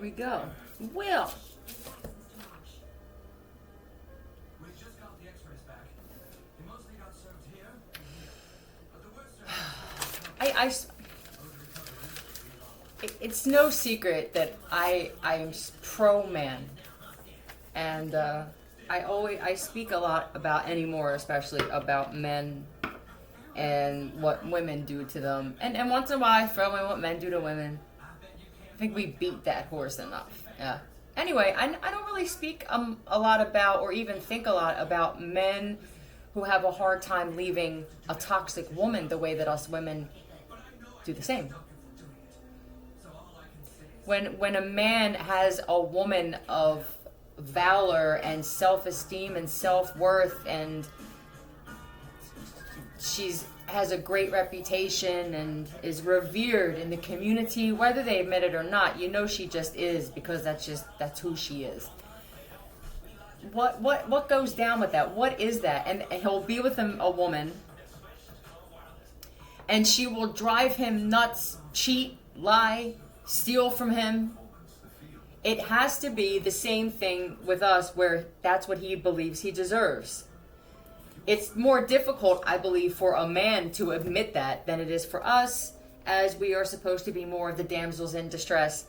we go. Will. It's no secret that I am pro man, and I speak a lot about anymore, especially about men and what women do to them, and once in a while I throw in what men do to women. I think we beat that horse enough. Yeah. Anyway, I don't really speak a lot about, or even think a lot about, men who have a hard time leaving a toxic woman the way that us women do the same. When a man has a woman of valor and self-esteem and self-worth, and has a great reputation and is revered in the community, whether they admit it or not, she just is, because that's who she is. What goes down with that? What is that? And he'll be with a woman, and she will drive him nuts, cheat, lie, steal from him. It has to be the same thing with us, where that's what he believes he deserves. It's more difficult, I believe, for a man to admit that than it is for us, as we are supposed to be more of the damsels in distress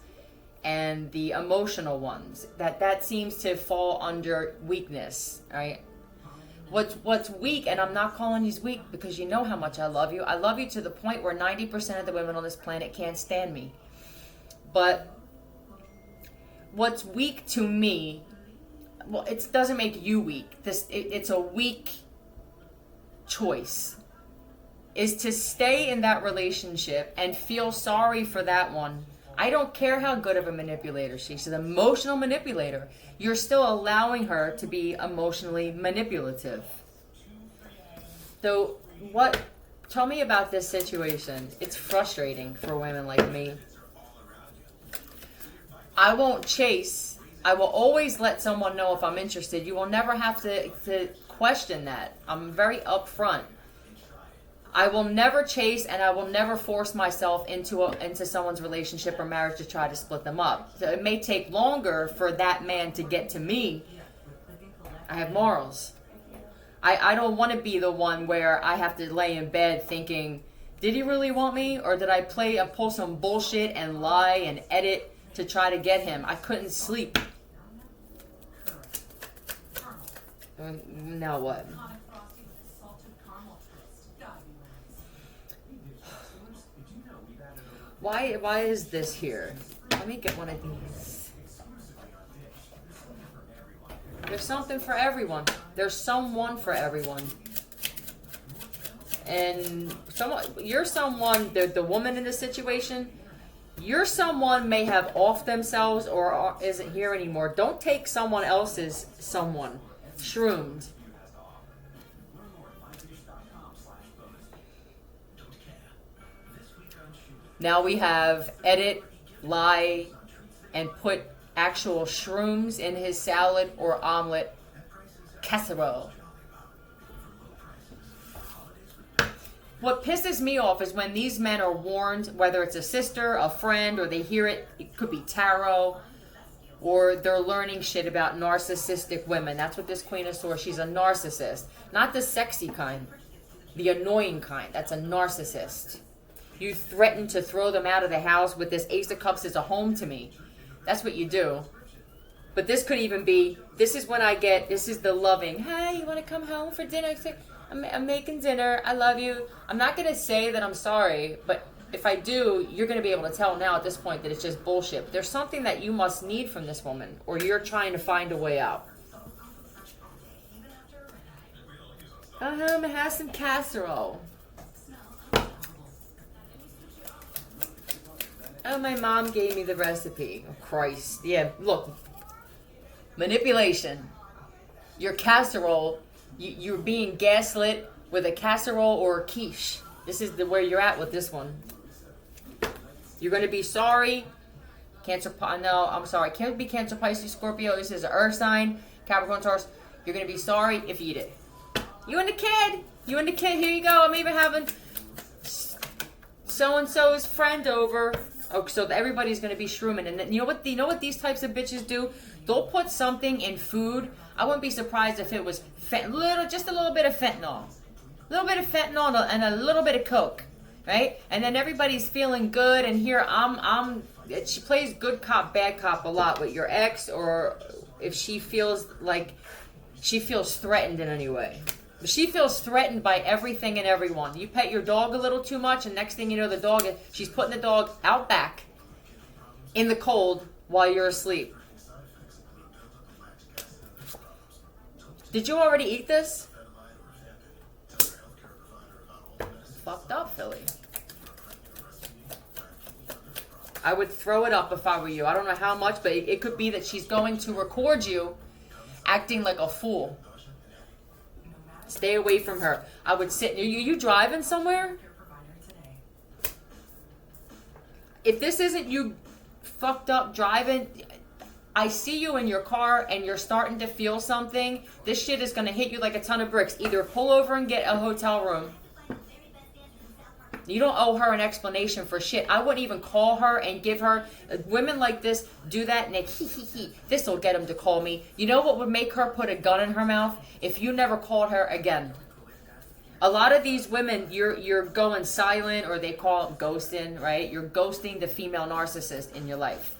and the emotional ones. That seems to fall under weakness, right? What's weak, and I'm not calling you weak because you know how much I love you. I love you to the point where 90% of the women on this planet can't stand me. But what's weak to me, well, it doesn't make you weak. It's a weak choice, is to stay in that relationship and feel sorry for that one. I don't care how good of a manipulator she's an emotional manipulator. You're still allowing her to be emotionally manipulative. So tell me about this situation. It's frustrating for women like me. I won't chase. I will always let someone know if I'm interested. You will never have to question that. I'm very upfront. I will never chase, and I will never force myself into someone's relationship or marriage to try to split them up. So it may take longer for that man to get to me. I have morals. I don't want to be the one where I have to lay in bed thinking, did he really want me, or did I pull some bullshit and lie and edit to try to get him? I couldn't sleep. Now what? Why is this here? Let me get one of these. There's something for everyone. There's someone for everyone. And you're someone, the woman in this situation, you're someone may have off themselves or isn't here anymore. Don't take someone else's someone. Shroomed. Now we have edit, lie, and put actual shrooms in his salad or omelet casserole. What pisses me off is when these men are warned, whether it's a sister, a friend, or they hear it could be tarot, or they're learning shit about narcissistic women. That's what this Queen of Swords, she's a narcissist. Not the sexy kind, the annoying kind. That's a narcissist. You threaten to throw them out of the house with this Ace of Cups is a home to me. That's what you do. But this could even be, this is the loving, hey, you want to come home for dinner? I'm making dinner. I love you. I'm not going to say that I'm sorry, but if I do, you're going to be able to tell now at this point that it's just bullshit. There's something that you must need from this woman, or you're trying to find a way out. Go home and have some casserole. Oh, my mom gave me the recipe. Oh, Christ. Yeah, look. Manipulation. Your casserole, you're being gaslit with a casserole or a quiche. This is where you're at with this one. You're going to be sorry. I'm sorry. Can't be Cancer, Pisces, Scorpio. This is an earth sign. Capricorn, Taurus. You're going to be sorry if you eat it. You and the kid. Here you go. I'm even having so-and-so's friend over. Oh, so everybody's going to be shrooming. And you know what these types of bitches do? They'll put something in food. I wouldn't be surprised if it was just a little bit of fentanyl. A little bit of fentanyl and a little bit of coke, right? And then everybody's feeling good, and here she plays good cop, bad cop a lot with your ex, or if she feels like she feels threatened in any way. She feels threatened by everything and everyone. You pet your dog a little too much, and next thing you know, she's putting the dog out back in the cold while you're asleep. Did you already eat this? Fucked up, Philly. I would throw it up if I were you. I don't know how much, but it could be that she's going to record you acting like a fool. Stay away from her. I would sit. You driving somewhere? If this isn't you fucked up driving, I see you in your car and you're starting to feel something. This shit is going to hit you like a ton of bricks. Either pull over and get a hotel room. You don't owe her an explanation for shit. I wouldn't even call her and give her... Women like this do that and they this will get them to call me. You know what would make her put a gun in her mouth? If you never called her again. A lot of these women, you're going silent, or they call it ghosting, right? You're ghosting the female narcissist in your life.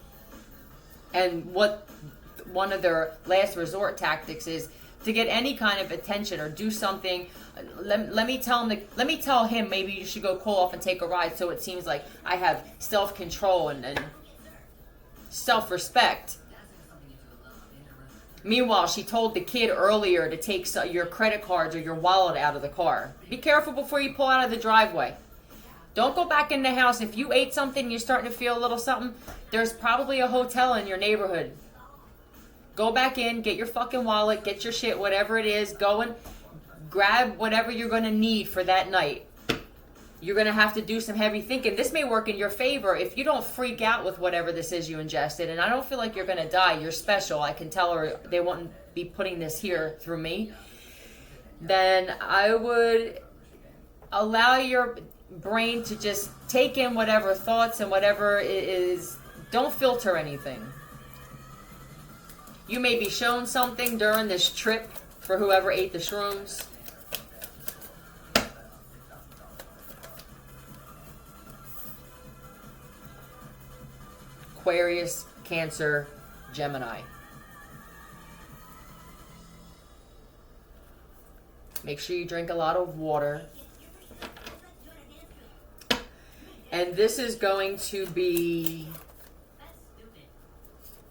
And what one of their last resort tactics is to get any kind of attention or do something. Let me tell him maybe you should go cool off and take a ride, so it seems like I have self-control and self-respect. Meanwhile, she told the kid earlier to take your credit cards or your wallet out of the car. Be careful before you pull out of the driveway. Don't go back in the house. If you ate something and you're starting to feel a little something, there's probably a hotel in your neighborhood. Go back in, get your fucking wallet, get your shit, whatever it is. Go and grab whatever you're going to need for that night. You're going to have to do some heavy thinking. This may work in your favor if you don't freak out with whatever this is you ingested. And I don't feel like you're going to die. You're special. I can tell her they won't be putting this here through me. Then I would allow your brain to just take in whatever thoughts and whatever it is. Don't filter anything. You may be shown something during this trip for whoever ate the shrooms. Aquarius, Cancer, Gemini. Make sure you drink a lot of water. And this is going to be...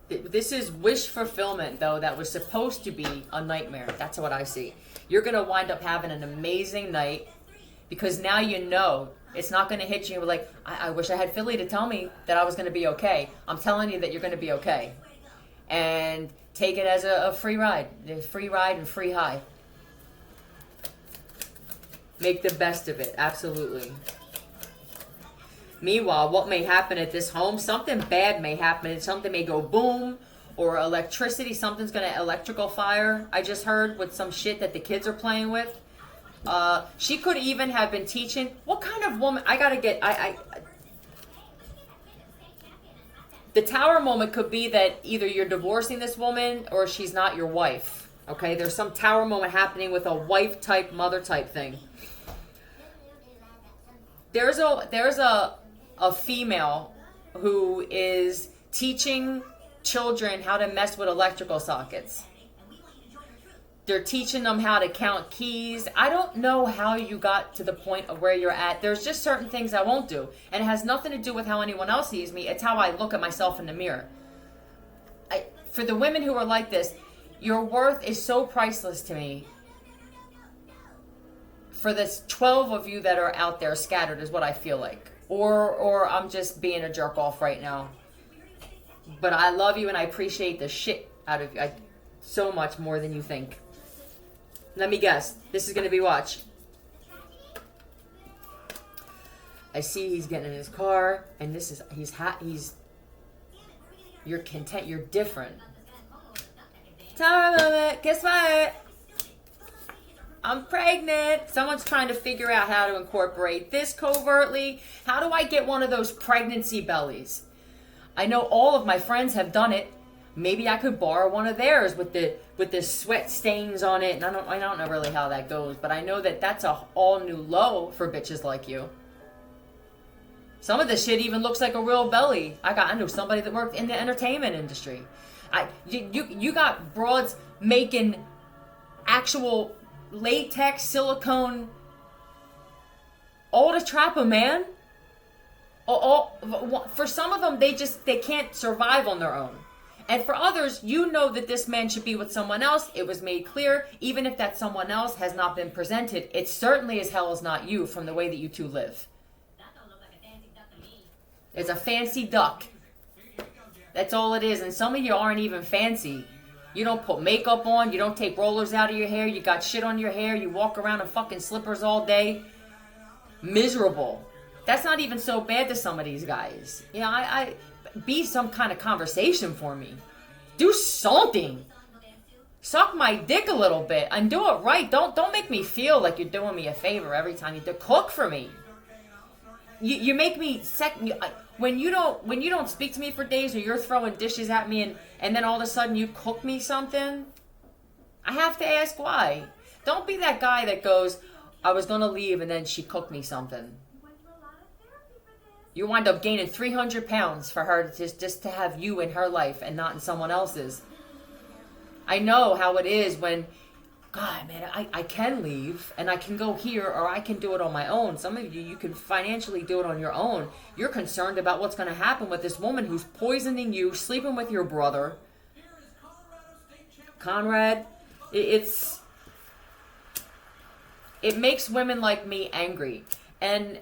This is wish fulfillment, though, that was supposed to be a nightmare. That's what I see. You're going to wind up having an amazing night because now you know it's not going to hit you like, I wish I had Philly to tell me that I was going to be okay. I'm telling you that you're going to be okay. And take it as a free ride. A free ride and free high. Make the best of it. Absolutely. Meanwhile, what may happen at this home, something bad may happen. Something may go boom, or electricity, something's going to electrical fire. I just heard with some shit that the kids are playing with. She could even have been teaching. What kind of woman? The tower moment could be that either you're divorcing this woman or she's not your wife. Okay, there's some tower moment happening with a wife type, mother type thing. There's a female who is teaching children how to mess with electrical sockets. They're teaching them how to count keys. I don't know how you got to the point of where you're at. There's just certain things I won't do. And it has nothing to do with how anyone else sees me. It's how I look at myself in the mirror. For the women who are like this, your worth is so priceless to me. For this 12 of you that are out there scattered is what I feel like. Or I'm just being a jerk off right now. But I love you and I appreciate the shit out of you. So much more than you think. Let me guess. This is going to be watch. I see he's getting in his car. And this is, you're content. You're different. Tower moment. Kiss my... I'm pregnant. Someone's trying to figure out how to incorporate this covertly. How do I get one of those pregnancy bellies? I know all of my friends have done it. Maybe I could borrow one of theirs with the sweat stains on it. And I don't know really how that goes, but I know that that's a all new low for bitches like you. Some of this shit even looks like a real belly. I know somebody that worked in the entertainment industry. You got broads making actual latex, silicone, all to trap a man. For some of them, they can't survive on their own. And for others, you know that this man should be with someone else. It was made clear, even if that someone else has not been presented, it certainly as hell is not you from the way that you two live. It's a fancy duck. That's all it is. And some of you aren't even fancy. You don't put makeup on. You don't take rollers out of your hair. You got shit on your hair. You walk around in fucking slippers all day. Miserable. That's not even so bad to some of these guys. You know, I be some kind of conversation for me. Do something. Suck my dick a little bit and do it right. Don't make me feel like you're doing me a favor every time you do. Cook for me. You make me when you don't speak to me for days, or you're throwing dishes at me and then all of a sudden you cook me something. I have to ask why. Don't be that guy that goes, I was gonna leave and then she cooked me something. You wind up gaining 300 pounds for her just to have you in her life and not in someone else's. I know how it is when, God, man, I can leave and I can go here or I can do it on my own. Some of you can financially do it on your own. You're concerned about what's going to happen with this woman who's poisoning you, sleeping with your brother. Conrad, it makes women like me angry. And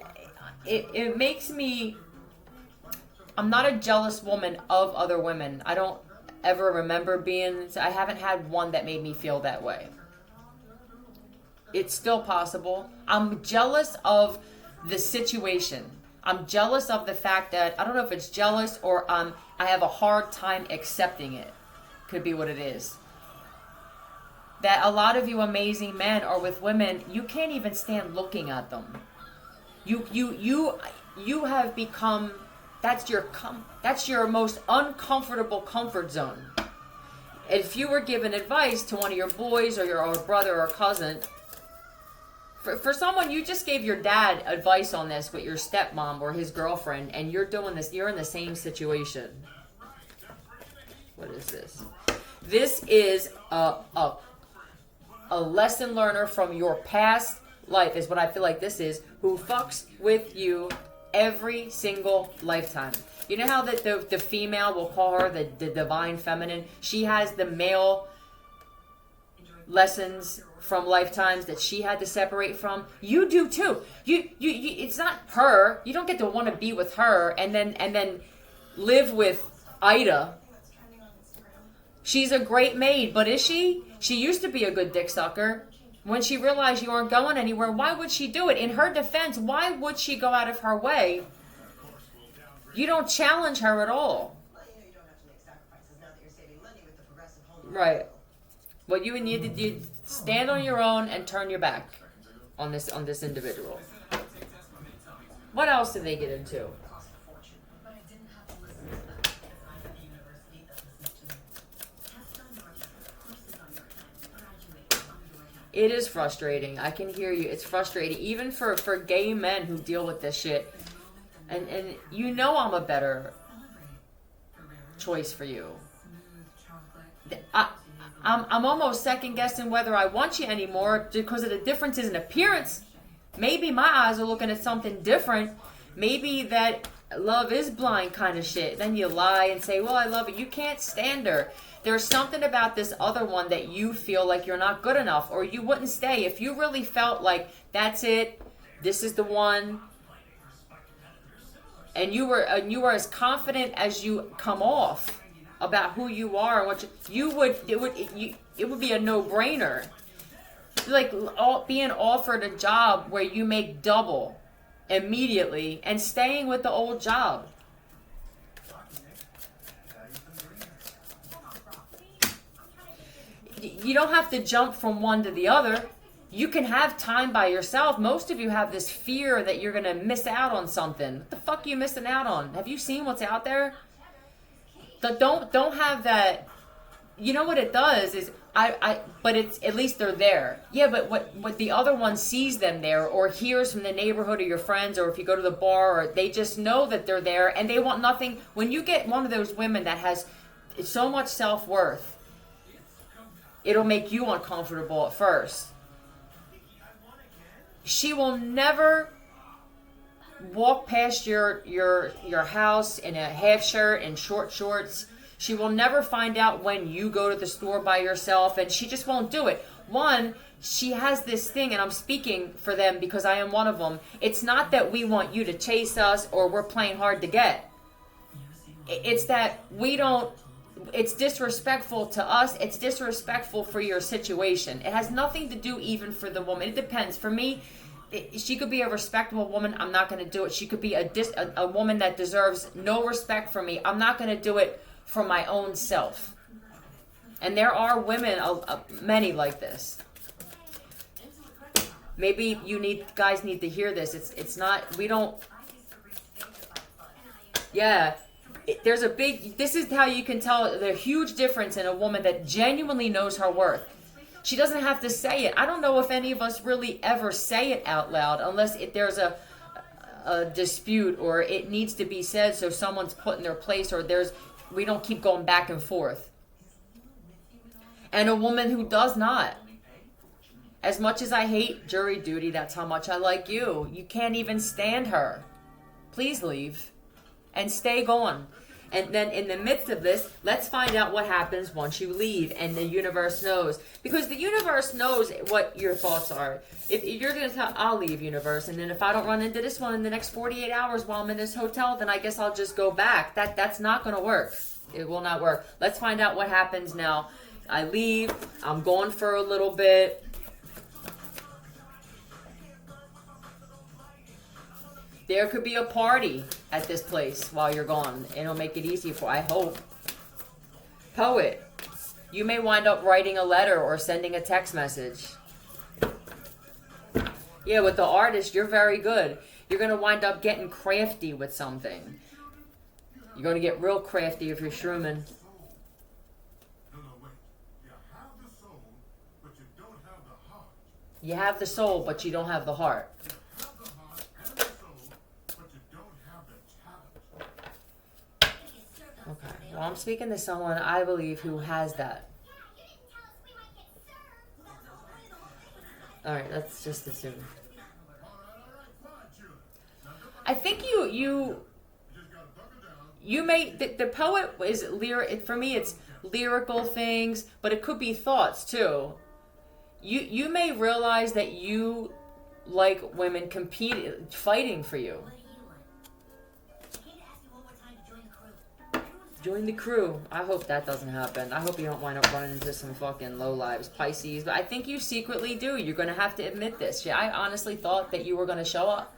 it makes me, I'm not a jealous woman of other women. I don't ever remember I haven't had one that made me feel that way. It's still possible. I'm jealous of the situation. I'm jealous of the fact that, I don't know if it's jealous or I have a hard time accepting it. Could be what it is. That a lot of you amazing men are with women, you can't even stand looking at them. You have become, that's your most uncomfortable comfort zone. If you were given advice to one of your boys or your brother or cousin, for someone, you just gave your dad advice on this with your stepmom or his girlfriend, and you're doing this, you're in the same situation. What is this? This is a lesson learner from your past life is what I feel like this is, who fucks with you every single lifetime. You know how the female, will call her the divine feminine? She has the male lessons from lifetimes that she had to separate from. You do too. You it's not her. You don't get to want to be with her and then live with Ida. She's a great maid, but is she? She used to be a good dick sucker. When she realized you aren't going anywhere, why would she do it? In her defense, why would she go out of her way? You don't challenge her at all. Right. What you need to do, stand on your own and turn your back on this individual. What else did they get into? It is frustrating. I can hear you. It's frustrating. Even for gay men who deal with this shit. And you know I'm a better choice for you. I'm almost second guessing whether I want you anymore because of the differences in appearance. Maybe my eyes are looking at something different. Maybe that love is blind kind of shit. Then you lie and say, well, I love it. You can't stand her. There's something about this other one that you feel like you're not good enough, or you wouldn't stay. If you really felt like that's it, this is the one, and you were as confident as you come off about who you are and what it would be a no-brainer. Like being offered a job where you make double immediately and staying with the old job. You don't have to jump from one to the other. You can have time by yourself. Most of you have this fear that you're going to miss out on something. What the fuck are you missing out on? Have you seen what's out there? Don't have that. You know what it does is but it's at least they're there. Yeah, but what the other one sees them there or hears from the neighborhood or your friends, or if you go to the bar, or they just know that they're there and they want nothing. When you get one of those women that has so much self-worth, it'll make you uncomfortable at first. She will never walk past your house in a half shirt and short shorts. She will never find out when you go to the store by yourself, and she just won't do it. One, she has this thing, and I'm speaking for them because I am one of them. It's not that we want you to chase us or we're playing hard to get. It's that we don't, it's disrespectful to us. It's disrespectful for your situation. It has nothing to do even for the woman. It depends. For me, she could be a respectable woman. I'm not going to do it. She could be a woman that deserves no respect from me. I'm not going to do it for my own self. And there are women, many like this. Maybe guys need to hear this. It's not, we don't, yeah. There's a big, this is how you can tell the huge difference in a woman that genuinely knows her worth. She doesn't have to say it. I don't know if any of us really ever say it out loud unless there's a dispute or it needs to be said so someone's put in their place, or we don't keep going back and forth. And a woman who does not. As much as I hate jury duty, that's how much I like you. You can't even stand her. Please leave and stay gone. And then in the midst of this, let's find out what happens once you leave and the universe knows. Because the universe knows what your thoughts are. If you're going to tell, I'll leave, universe, and then if I don't run into this one in the next 48 hours while I'm in this hotel, then I guess I'll just go back. That's not going to work. It will not work. Let's find out what happens now. I leave. I'm gone for a little bit. There could be a party at this place while you're gone. It'll make it easy I hope. Poet. You may wind up writing a letter or sending a text message. Yeah, with the artist, you're very good. You're going to wind up getting crafty with something. You're going to get real crafty if you're shrooming. You have the soul, but you don't have the heart. Okay. Well, I'm speaking to someone I believe who has that. All right, let's just assume. I think you may, the poet is lyric. For me, it's lyrical things, but it could be thoughts too. You may realize that you like women fighting for you. Join the crew. I hope that doesn't happen. I hope you don't wind up running into some fucking lowlives, Pisces. But I think you secretly do. You're going to have to admit this. Yeah, I honestly thought that you were going to show up.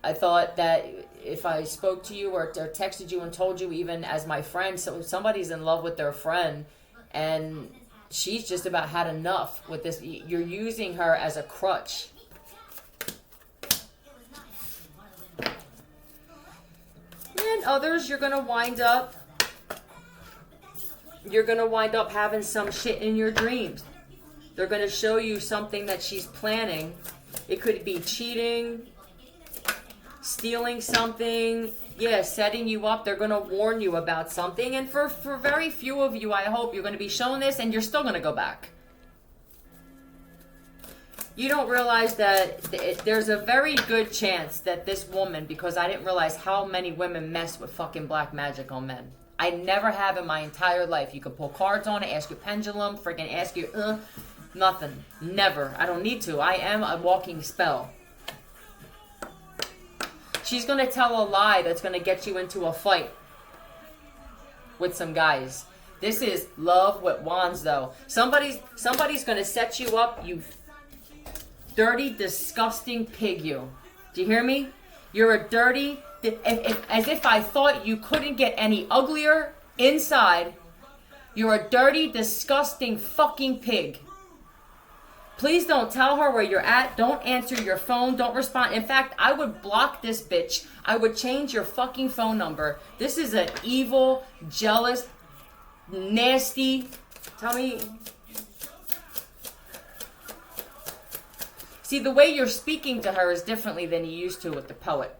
I thought that if I spoke to you or texted you and told you, even as my friend, so somebody's in love with their friend and she's just about had enough with this. You're using her as a crutch. And others, you're going to wind up having some shit in your dreams. They're going to show you something that she's planning. It could be cheating, stealing something, setting you up. They're going to warn you about something. And for very few of you, I hope you're going to be shown this and you're still going to go back. You don't realize that there's a very good chance that this woman, because I didn't realize how many women mess with fucking black magic on men. I never have in my entire life. You can pull cards on it, ask your pendulum, freaking ask you, nothing. Never. I don't need to. I am a walking spell. She's going to tell a lie that's going to get you into a fight with some guys. This is love with wands, though. Somebody's going to set you up, you dirty, disgusting pig, you. Do you hear me? You're a dirty, as if I thought you couldn't get any uglier inside. You're a dirty, disgusting fucking pig. Please don't tell her where you're at. Don't answer your phone. Don't respond. In fact, I would block this bitch. I would change your fucking phone number. This is an evil, jealous, nasty. Tell me. See, the way you're speaking to her is differently than you used to with the poet.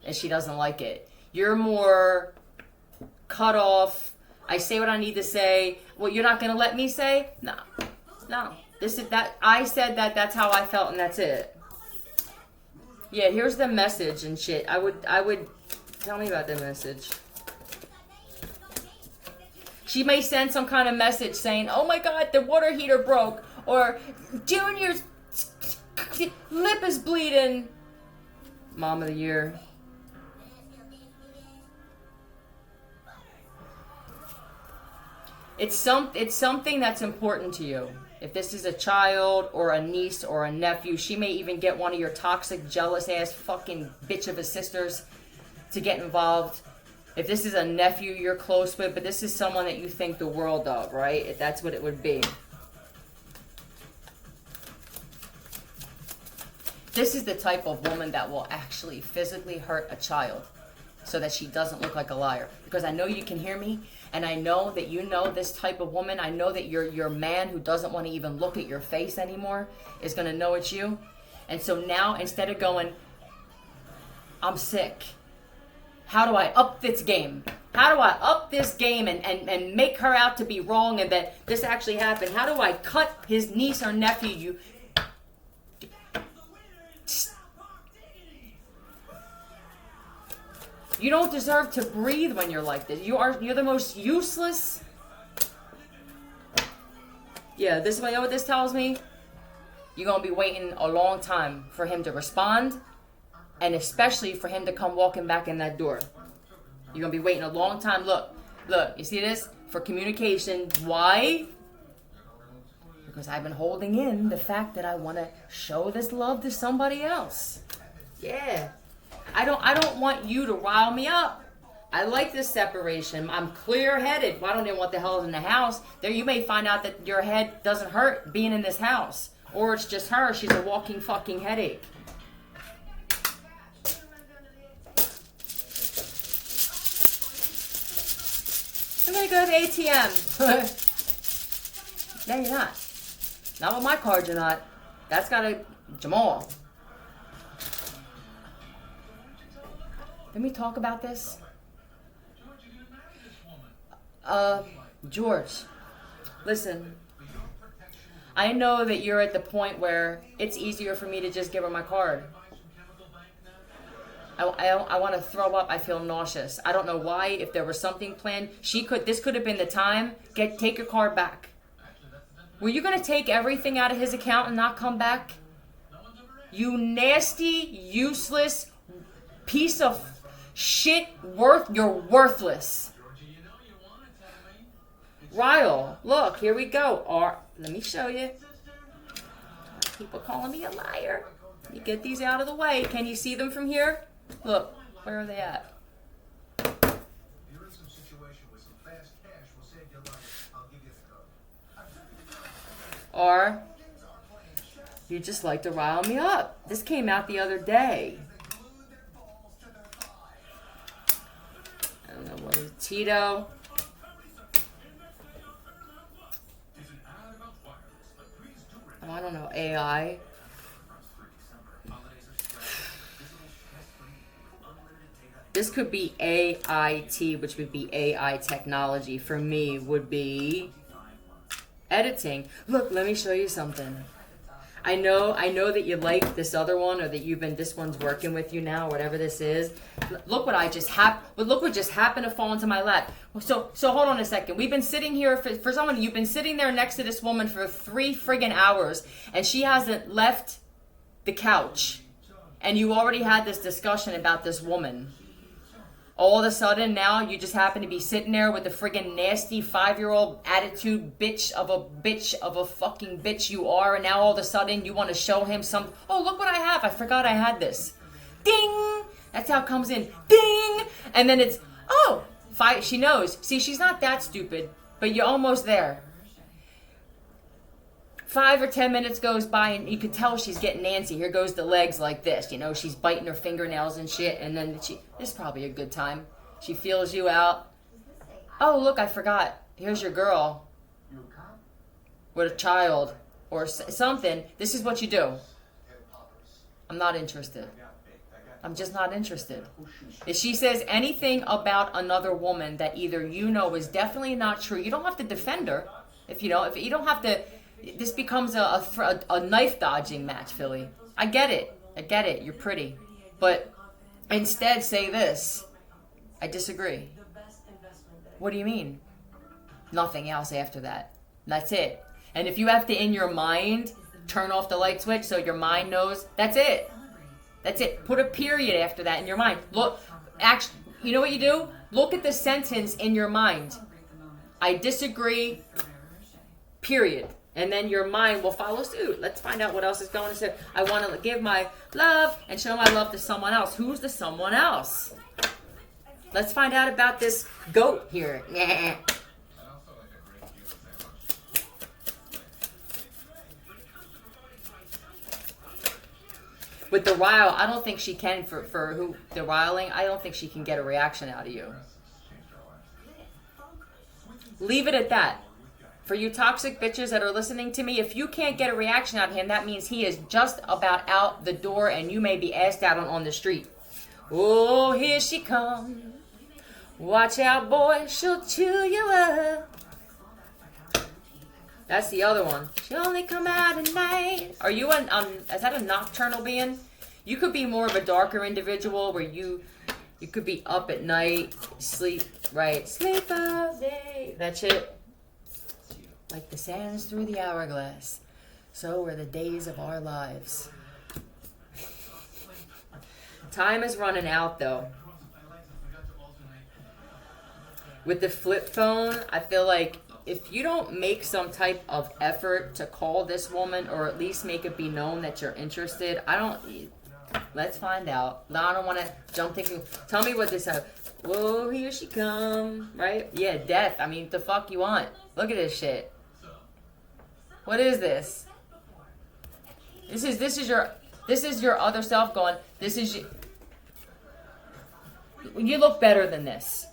And she doesn't like it. You're more cut off. I say what I need to say. Well, you're not going to let me say? No. This is that. I said that. That's how I felt, and that's it. Yeah, here's the message and shit. I would tell me about the message. She may send some kind of message saying, "Oh my God, the water heater broke," or "Junior's lip is bleeding." Mom of the year. It's something that's important to you. If this is a child or a niece or a nephew, she may even get one of your toxic, jealous ass fucking bitch of a sisters to get involved. If this is a nephew you're close with, but this is someone that you think the world of, right? That's what it would be. This is the type of woman that will actually physically hurt a child so that she doesn't look like a liar. Because I know you can hear me, and I know that you know this type of woman. I know that your man who doesn't want to even look at your face anymore is going to know it's you. And so now, instead of going, "I'm sick. How do I up this game? How do I up this game and make her out to be wrong and that this actually happened? How do I cut his niece or nephew? You don't deserve to breathe when you're like this. You're the most useless." Yeah, this way, you know what this tells me? You're going to be waiting a long time for him to respond, and especially for him to come walking back in that door. You're going to be waiting a long time. Look, you see this? For communication. Why? Because I've been holding in the fact that I want to show this love to somebody else. Yeah. I don't want you to rile me up. I like this separation. I'm clear-headed. Well, I don't know what the hell is in the house. There, you may find out that your head doesn't hurt being in this house. Or it's just her. She's a walking fucking headache. I'm going to go to the ATM. No, you're not. Not with my card, you're not. That's got a Jamal. Let me talk about this. George, listen. I know that you're at the point where it's easier for me to just give her my card. I want to throw up. I feel nauseous. I don't know why. If there was something planned, this could have been the time. Take your card back. Were you going to take everything out of his account and not come back? You nasty, useless piece of shit. You're worthless. Ryle, look, here we go. Let me show you. People calling me a liar. Let me get these out of the way. Can you see them from here? Look, where are they at? Or you just like to rile me up. This came out the other day. I don't know what is it, Tito. Oh, I don't know, AI. This could be AIT, which would be AI technology. For me, would be editing. Look, let me show you something. I know that you like this other one, or that this one's working with you now, whatever this is. Look what look what just happened to fall into my lap. So hold on a second. We've been sitting here for someone. You've been sitting there next to this woman for 3 friggin' hours, and she hasn't left the couch, and you already had this discussion about this woman. All of a sudden, now you just happen to be sitting there with the friggin' nasty 5-year-old attitude bitch of a fucking bitch you are, and now all of a sudden you want to show him some. Oh, look what I have! I forgot I had this. Ding! That's how it comes in. Ding! And then it's she knows. See, she's not that stupid, but you're almost there. 5 or 10 minutes goes by and you could tell she's getting antsy. Here goes the legs like this, you know, she's biting her fingernails and shit. And then this is probably a good time. She feels you out. Oh, look, I forgot. Here's your girl with a child or something. This is what you do. I'm not interested. I'm just not interested. If she says anything about another woman that either you know is definitely not true, you don't have to defend her. If you don't have to, this becomes a knife dodging match, Philly. I get it. You're pretty. But instead say this. I disagree. What do you mean? Nothing else after that. That's it. And if you have to, in your mind, turn off the light switch so your mind knows, that's it. That's it. Put a period after that in your mind. Look, actually, you know what you do? Look at the sentence in your mind. I disagree, period. And then your mind will follow suit. Let's find out what else is going to say. I want to give my love and show my love to someone else. Who's the someone else? Let's find out about this goat here. With the rile, I don't think she can for who the riling. I don't think she can get a reaction out of you. Leave it at that. For you toxic bitches that are listening to me, if you can't get a reaction out of him, that means he is just about out the door and you may be asked out on the street. Oh, here she comes. Watch out, boy, she'll chew you up. That's the other one. She'll only come out at night. Are you is that a nocturnal being? You could be more of a darker individual where you could be up at night, sleep all day. That shit. Like the sands through the hourglass. So are the days of our lives. Time is running out though. With the flip phone, I feel like if you don't make some type of effort to call this woman or at least make it be known that you're interested, let's find out. I don't want to jump thinking, tell me what this is. Whoa, here she come, right? Yeah, death. I mean, the fuck you want? Look at this shit. What is this? This is your other self going, you look better than this.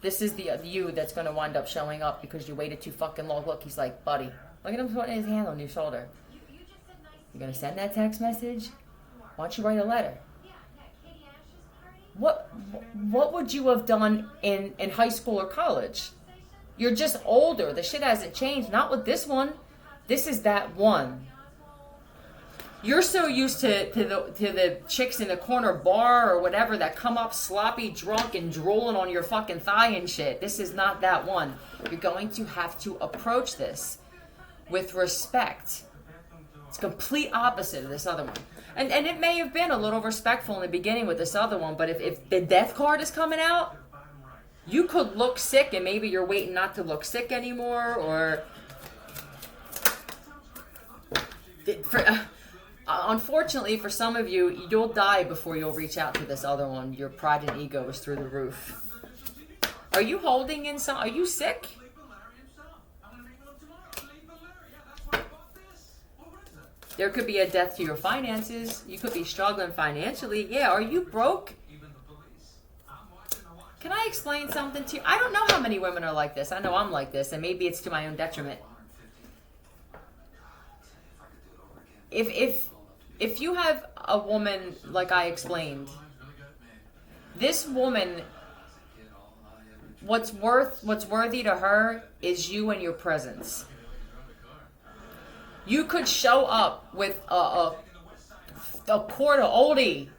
This is the you that's going to wind up showing up because you waited too fucking long. Look, he's like, buddy. Look at him putting his hand on your shoulder. You going to send that text message? Why don't you write a letter? What would you have done in high school or college? You're just older. The shit hasn't changed. Not with this one. This is that one. You're so used to the chicks in the corner bar or whatever that come up sloppy, drunk, and drooling on your fucking thigh and shit. This is not that one. You're going to have to approach this with respect. It's complete opposite of this other one. And it may have been a little respectful in the beginning with this other one, but if the death card is coming out, you could look sick and maybe you're waiting not to look sick anymore or... Unfortunately, for some of you, you'll die before you'll reach out to this other one. Your pride and ego is through the roof. Are you holding in some... Are you sick? There could be a death to your finances. You could be struggling financially. Yeah, are you broke? Can I explain something to you? I don't know how many women are like this. I know I'm like this, and maybe it's to my own detriment. If you have a woman like I explained, this woman, what's worthy to her is you and your presence. You could show up with a quart of oldie,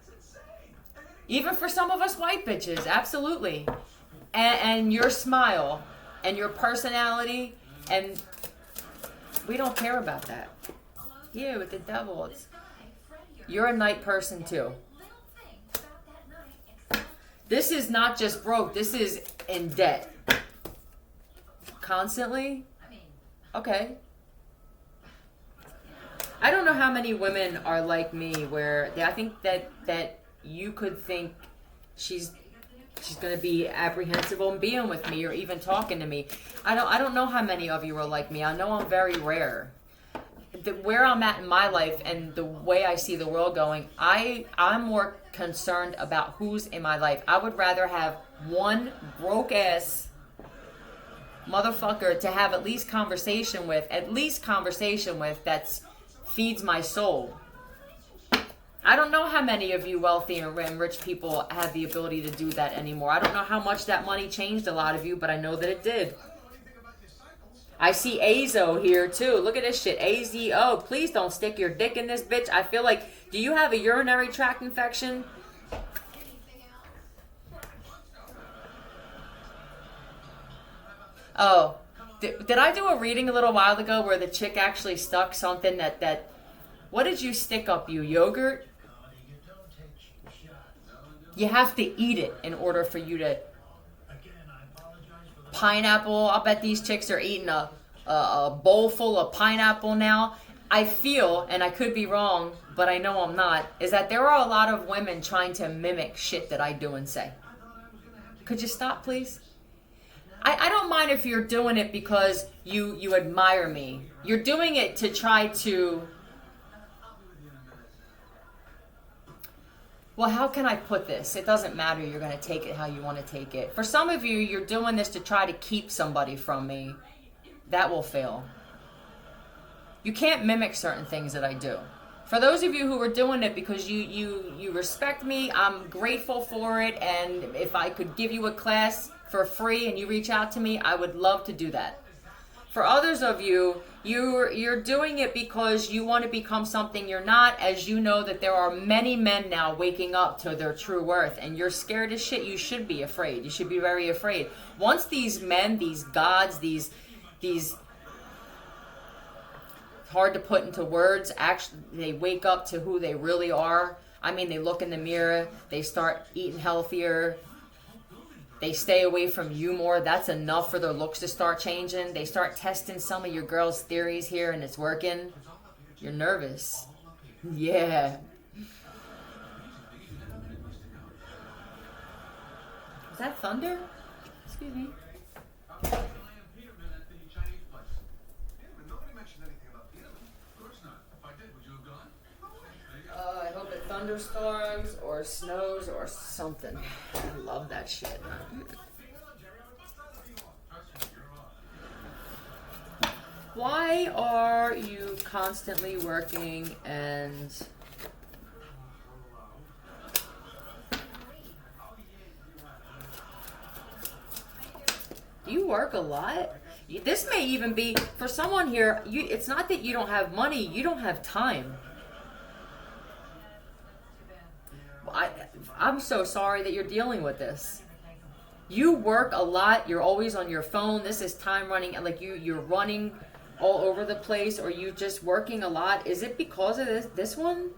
even for some of us white bitches, absolutely, and your smile and your personality, and we don't care about that. Yeah, with the devil, you're a night person too. This is not just broke. This is in debt. Constantly? Okay. I don't know how many women are like me where I think that you could think she's going to be apprehensive on being with me or even talking to me. I don't know how many of you are like me. I know I'm very rare. where I'm at in my life and the way I see the world going, I'm more concerned about who's in my life. I would rather have one broke ass motherfucker to have at least conversation with that feeds my soul. I don't know how many of you wealthy and rich people have the ability to do that anymore. I don't know how much that money changed a lot of you, but I know that it did. I see Azo here too. Look at this shit. AZO. Please don't stick your dick in this bitch. I feel like, do you have a urinary tract infection? Oh, did I do a reading a little while ago where the chick actually stuck something that what did you stick up, you yogurt? You have to eat it in order for you to... Pineapple. I'll bet these chicks are eating a bowl full of pineapple now. I feel, and I could be wrong, but I know I'm not, is that there are a lot of women trying to mimic shit that I do and say. Could you stop, please? I don't mind if you're doing it because you admire me. You're doing it to try to... Well, how can I put this? It doesn't matter. You're going to take it how you want to take it. For some of you, you're doing this to try to keep somebody from me. That will fail. You can't mimic certain things that I do. For those of you who are doing it because you respect me, I'm grateful for it. And if I could give you a class for free and you reach out to me, I would love to do that. For others of you, you're doing it because you want to become something you're not, as you know that there are many men now waking up to their true worth, and you're scared as shit. You should be afraid. You should be very afraid. Once these men, these gods, these hard to put into words, actually they wake up to who they really are. I mean, they look in the mirror, they start eating healthier, they stay away from you more. That's enough for their looks to start changing. They start testing some of your girls' theories here and it's working. You're nervous. Yeah. Is that thunder? Excuse me. I hope it thunderstorms or snows or something. I love that shit. Why are you constantly working and... Do you work a lot? This may even be, for someone here, it's not that you don't have money, you don't have time. I'm so sorry that you're dealing with this. You work a lot, you're always on your phone, this is time running, like you're running all over the place, or you just working a lot. Is it because of this one?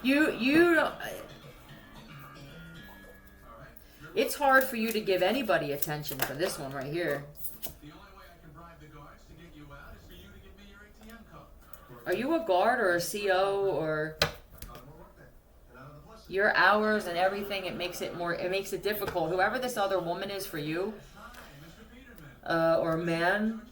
You it's hard for you to give anybody attention for this one right here. Are you a guard or a CO or your hours and everything? It makes it difficult. Whoever this other woman is for you, or man.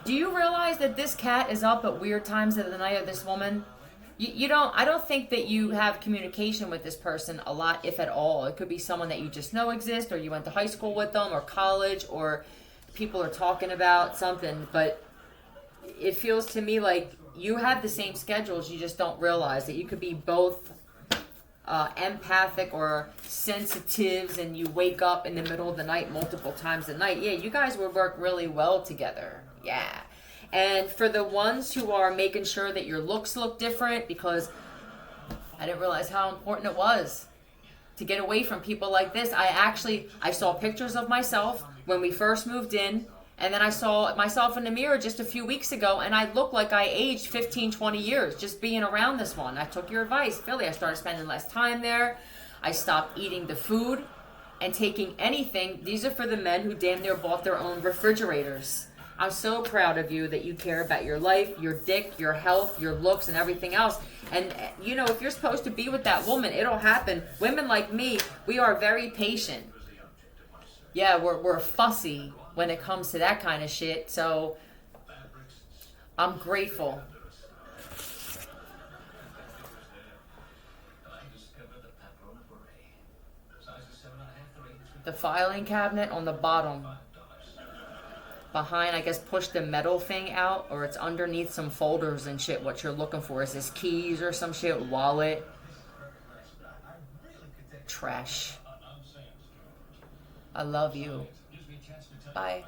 Do you realize that this cat is up at weird times of the night of this woman? I don't think that you have communication with this person a lot, if at all. It could be someone that you just know exists, or you went to high school with them, or college, or people are talking about something, but it feels to me like you have the same schedules, you just don't realize that. You could be both empathic or sensitives, and you wake up in the middle of the night multiple times a night. Yeah, you guys would work really well together. Yeah. And for the ones who are making sure that your looks look different, because I didn't realize how important it was to get away from people like this. I saw pictures of myself when we first moved in, and then I saw myself in the mirror just a few weeks ago, and I looked like I aged 15, 20 years just being around this one. I took your advice, Philly. I started spending less time there. I stopped eating the food and taking anything. These are for the men who damn near bought their own refrigerators. I'm so proud of you that you care about your life, your dick, your health, your looks, and everything else. And, you know, if you're supposed to be with that woman, it'll happen. Women like me, we are very patient. Yeah, we're fussy when it comes to that kind of shit. So I'm grateful. The filing cabinet on the bottom. Behind, I guess, push the metal thing out, or it's underneath some folders and shit. What you're looking for is this keys or some shit, wallet. Trash. I love you. Bye.